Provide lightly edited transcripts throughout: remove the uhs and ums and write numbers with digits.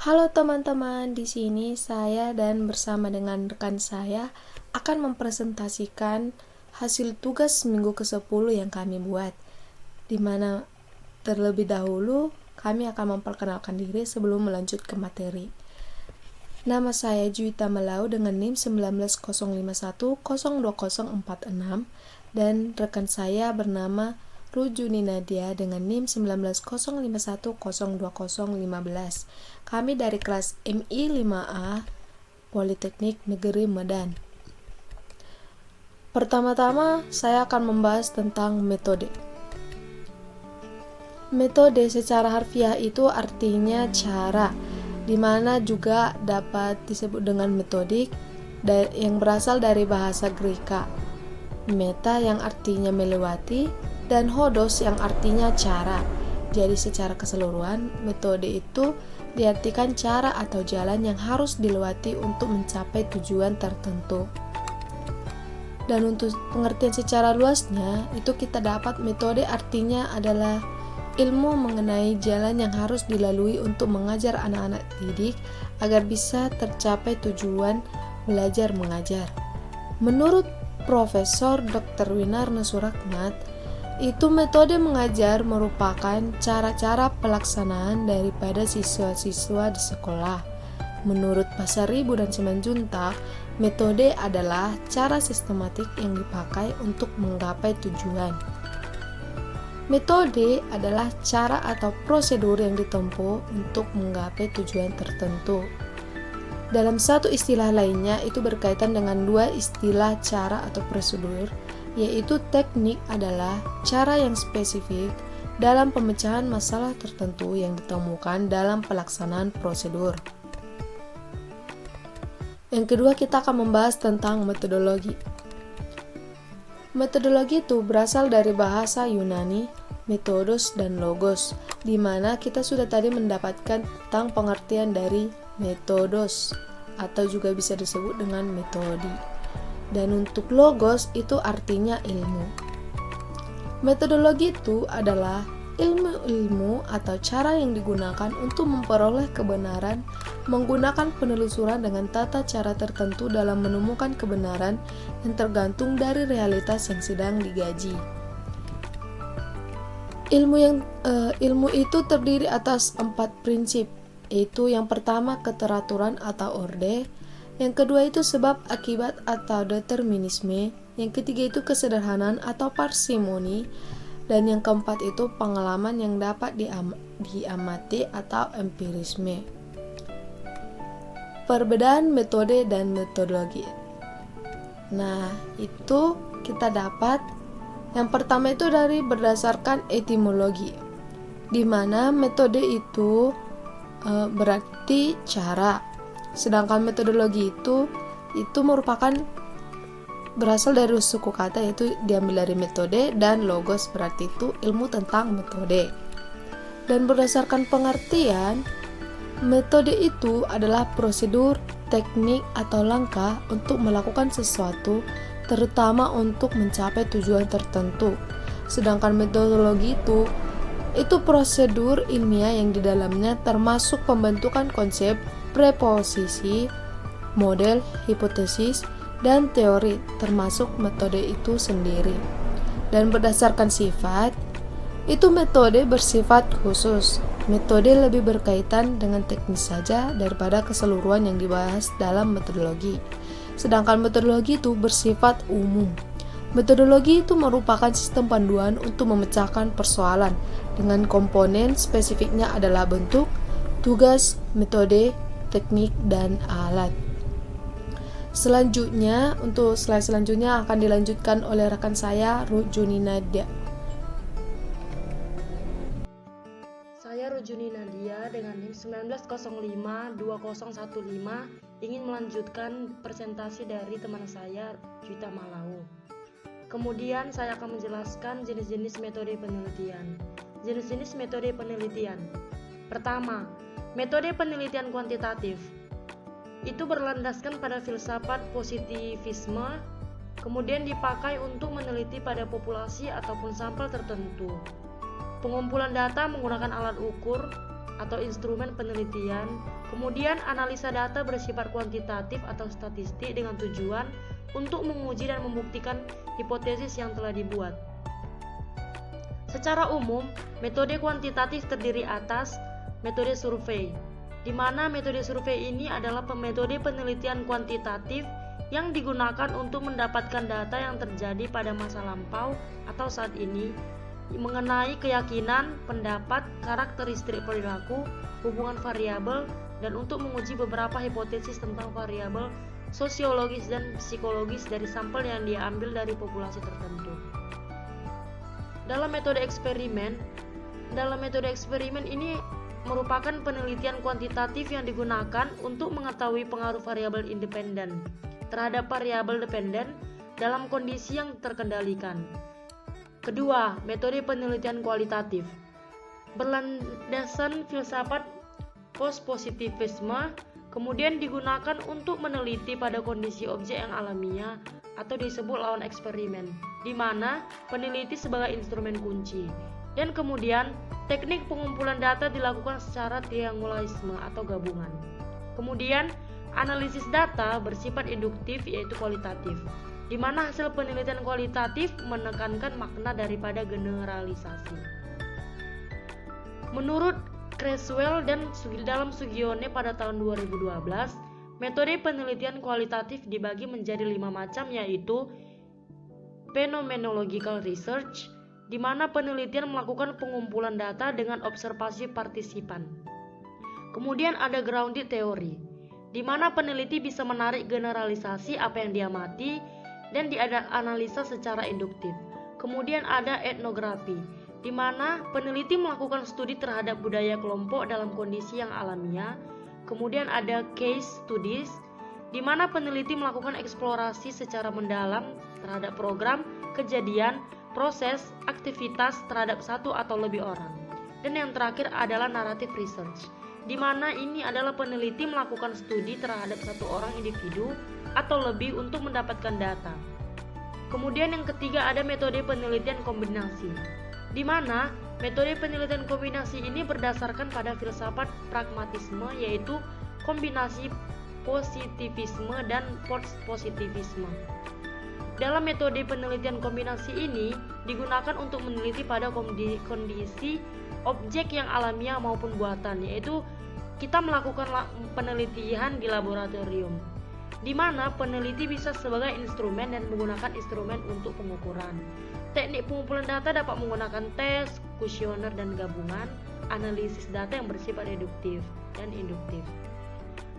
Halo teman-teman, di sini saya dan bersama dengan rekan saya akan mempresentasikan hasil tugas minggu ke-10 yang kami buat. Di mana terlebih dahulu kami akan memperkenalkan diri sebelum melanjut ke materi. Nama saya Juwita Malau dengan NIM 19051020046 dan rekan saya bernama Rujuni Nadia dengan NIM 19051020015. Kami dari kelas MI 5A Politeknik Negeri Medan. Pertama-tama saya akan membahas tentang metode. Metode secara harfiah itu artinya cara, di mana juga dapat disebut dengan metodik yang berasal dari bahasa Greka. Meta yang artinya melewati dan hodos yang artinya cara. Jadi secara keseluruhan, metode itu diartikan cara atau jalan yang harus dilewati untuk mencapai tujuan tertentu. Dan untuk pengertian secara luasnya, itu kita dapat metode artinya adalah ilmu mengenai jalan yang harus dilalui untuk mengajar anak-anak didik agar bisa tercapai tujuan belajar mengajar. Menurut Profesor Dr. Winarno Surakmat, itu metode mengajar merupakan cara-cara pelaksanaan daripada siswa-siswa di sekolah. Menurut Pasaribu dan Simanjuntak, metode adalah cara sistematik yang dipakai untuk menggapai tujuan. Metode adalah cara atau prosedur yang ditempuh untuk menggapai tujuan tertentu. Dalam satu istilah lainnya, itu berkaitan dengan dua istilah cara atau prosedur, yaitu teknik adalah cara yang spesifik dalam pemecahan masalah tertentu yang ditemukan dalam pelaksanaan prosedur. Yang kedua, kita akan membahas tentang metodologi. Metodologi itu berasal dari bahasa Yunani, metodos dan logos, di mana kita sudah tadi mendapatkan tentang pengertian dari metodos, atau juga bisa disebut dengan metodi. Dan untuk logos itu artinya ilmu. Metodologi itu adalah ilmu-ilmu atau cara yang digunakan untuk memperoleh kebenaran menggunakan penelusuran dengan tata cara tertentu dalam menemukan kebenaran yang tergantung dari realitas yang sedang digaji. Ilmu itu terdiri atas 4 prinsip, yaitu yang pertama keteraturan atau orde, yang kedua itu sebab akibat atau determinisme, yang ketiga itu kesederhanaan atau parsimoni, dan yang keempat itu pengalaman yang dapat diamati atau empirisme. Perbedaan metode dan metodologi. Nah, itu kita dapat yang pertama itu dari berdasarkan etimologi, di mana metode itu berarti cara, sedangkan metodologi itu merupakan berasal dari suku kata, yaitu diambil dari metode, dan logos berarti itu ilmu tentang metode. Dan berdasarkan pengertian, metode itu adalah prosedur, teknik atau langkah untuk melakukan sesuatu, terutama untuk mencapai tujuan tertentu. Sedangkan metodologi itu prosedur ilmiah yang di dalamnya termasuk pembentukan konsep, preposisi, model, hipotesis, dan teori, termasuk metode itu sendiri. Dan berdasarkan sifat, itu metode bersifat khusus. Metode lebih berkaitan dengan teknis saja daripada keseluruhan yang dibahas dalam metodologi. Sedangkan metodologi itu bersifat umum. Metodologi itu merupakan sistem panduan untuk memecahkan persoalan dengan komponen spesifiknya adalah bentuk, tugas, metode, teknik, dan alat. Selanjutnya, untuk slide selanjutnya akan dilanjutkan oleh rekan saya, Rujuni Nadia. Saya Rujuni Nadia dengan NIM 190520015 ingin melanjutkan presentasi dari teman saya, Juwita Malau. Kemudian saya akan menjelaskan jenis-jenis metode penelitian. Jenis-jenis metode penelitian. Pertama, metode penelitian kuantitatif. Itu berlandaskan pada filsafat positivisme, kemudian dipakai untuk meneliti pada populasi ataupun sampel tertentu. Pengumpulan data menggunakan alat ukur, atau instrumen penelitian. Kemudian analisa data bersifat kuantitatif atau statistik dengan tujuan untuk menguji dan membuktikan hipotesis yang telah dibuat. Secara umum, metode kuantitatif terdiri atas metode survei, di mana metode survei ini adalah metode penelitian kuantitatif yang digunakan untuk mendapatkan data yang terjadi pada masa lampau atau saat ini mengenai keyakinan, pendapat, karakteristik perilaku, hubungan variabel, dan untuk menguji beberapa hipotesis tentang variabel sosiologis dan psikologis dari sampel yang diambil dari populasi tertentu. Dalam metode eksperimen ini merupakan penelitian kuantitatif yang digunakan untuk mengetahui pengaruh variabel independen terhadap variabel dependen dalam kondisi yang terkendalikan. Kedua, metode penelitian kualitatif berlandaskan filsafat post-positivisme, kemudian digunakan untuk meneliti pada kondisi objek yang alamiah atau disebut lawan eksperimen, di mana peneliti sebagai instrumen kunci. Dan kemudian teknik pengumpulan data dilakukan secara triangulisme atau gabungan. Kemudian analisis data bersifat induktif yaitu kualitatif, di mana hasil penelitian kualitatif menekankan makna daripada generalisasi. Menurut Creswell dan dalam Sugione pada tahun 2012, metode penelitian kualitatif dibagi menjadi 5 macam, yaitu phenomenological research, di mana penelitian melakukan pengumpulan data dengan observasi partisipan. Kemudian ada grounded theory, di mana peneliti bisa menarik generalisasi apa yang diamati dan dianalisa secara induktif. Kemudian ada etnografi, di mana peneliti melakukan studi terhadap budaya kelompok dalam kondisi yang alamiah. Kemudian ada case studies, di mana peneliti melakukan eksplorasi secara mendalam terhadap program, kejadian, proses, aktivitas terhadap satu atau lebih orang. Dan yang terakhir adalah narrative research, di mana ini adalah peneliti melakukan studi terhadap satu orang individu atau lebih untuk mendapatkan data. Kemudian yang ketiga ada metode penelitian kombinasi, di mana metode penelitian kombinasi ini berdasarkan pada filsafat pragmatisme, yaitu kombinasi positivisme dan post-positivisme. Dalam metode penelitian kombinasi ini digunakan untuk meneliti pada kondisi objek yang alamiah maupun buatan, yaitu kita melakukan penelitian di laboratorium, di mana peneliti bisa sebagai instrumen dan menggunakan instrumen untuk pengukuran. Teknik pengumpulan data dapat menggunakan tes, kuesioner, dan gabungan analisis data yang bersifat deduktif dan induktif.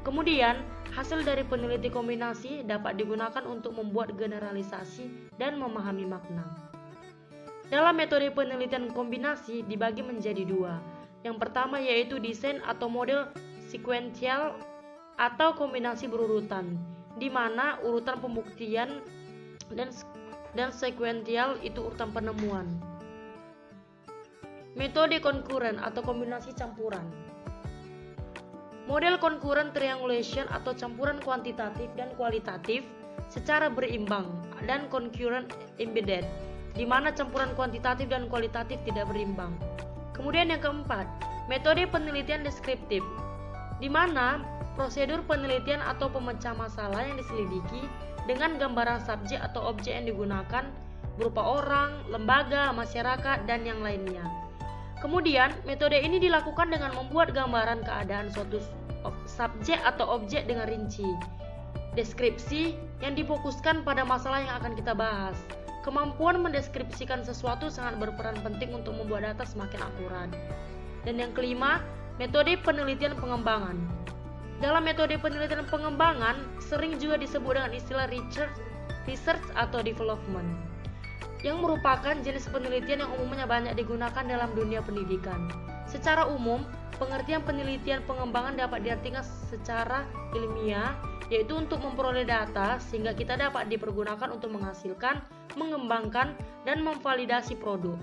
Kemudian, hasil dari peneliti kombinasi dapat digunakan untuk membuat generalisasi dan memahami makna. Dalam metode penelitian kombinasi dibagi menjadi 2. Yang pertama yaitu desain atau model sekuensial atau kombinasi berurutan, di mana urutan pembuktian dan sekuensial itu urutan penemuan. Metode konkuren atau kombinasi campuran. Model concurrent triangulation atau campuran kuantitatif dan kualitatif secara berimbang, dan concurrent embedded, di mana campuran kuantitatif dan kualitatif tidak berimbang. Kemudian yang keempat, metode penelitian deskriptif, di mana prosedur penelitian atau pemecah masalah yang diselidiki dengan gambaran subjek atau objek yang digunakan berupa orang, lembaga, masyarakat, dan yang lainnya. Kemudian, metode ini dilakukan dengan membuat gambaran keadaan suatu subjek atau objek dengan rinci. Deskripsi yang difokuskan pada masalah yang akan kita bahas. Kemampuan mendeskripsikan sesuatu sangat berperan penting untuk membuat data semakin akurat. Dan yang kelima, metode penelitian pengembangan. Dalam metode penelitian pengembangan sering juga disebut dengan istilah research atau development, yang merupakan jenis penelitian yang umumnya banyak digunakan dalam dunia pendidikan. Secara umum, pengertian penelitian pengembangan dapat diartikan secara ilmiah, yaitu untuk memperoleh data sehingga kita dapat dipergunakan untuk menghasilkan, mengembangkan, dan memvalidasi produk.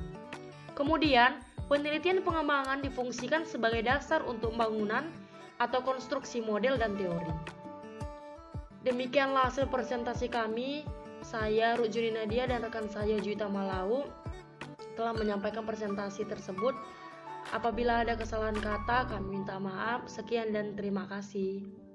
Kemudian, penelitian pengembangan difungsikan sebagai dasar untuk pembangunan atau konstruksi model dan teori. Demikianlah hasil presentasi kami. Saya Ruth Juni Nadia dan rekan saya Juwita Malau telah menyampaikan presentasi tersebut. Apabila ada kesalahan kata, kami minta maaf. Sekian dan terima kasih.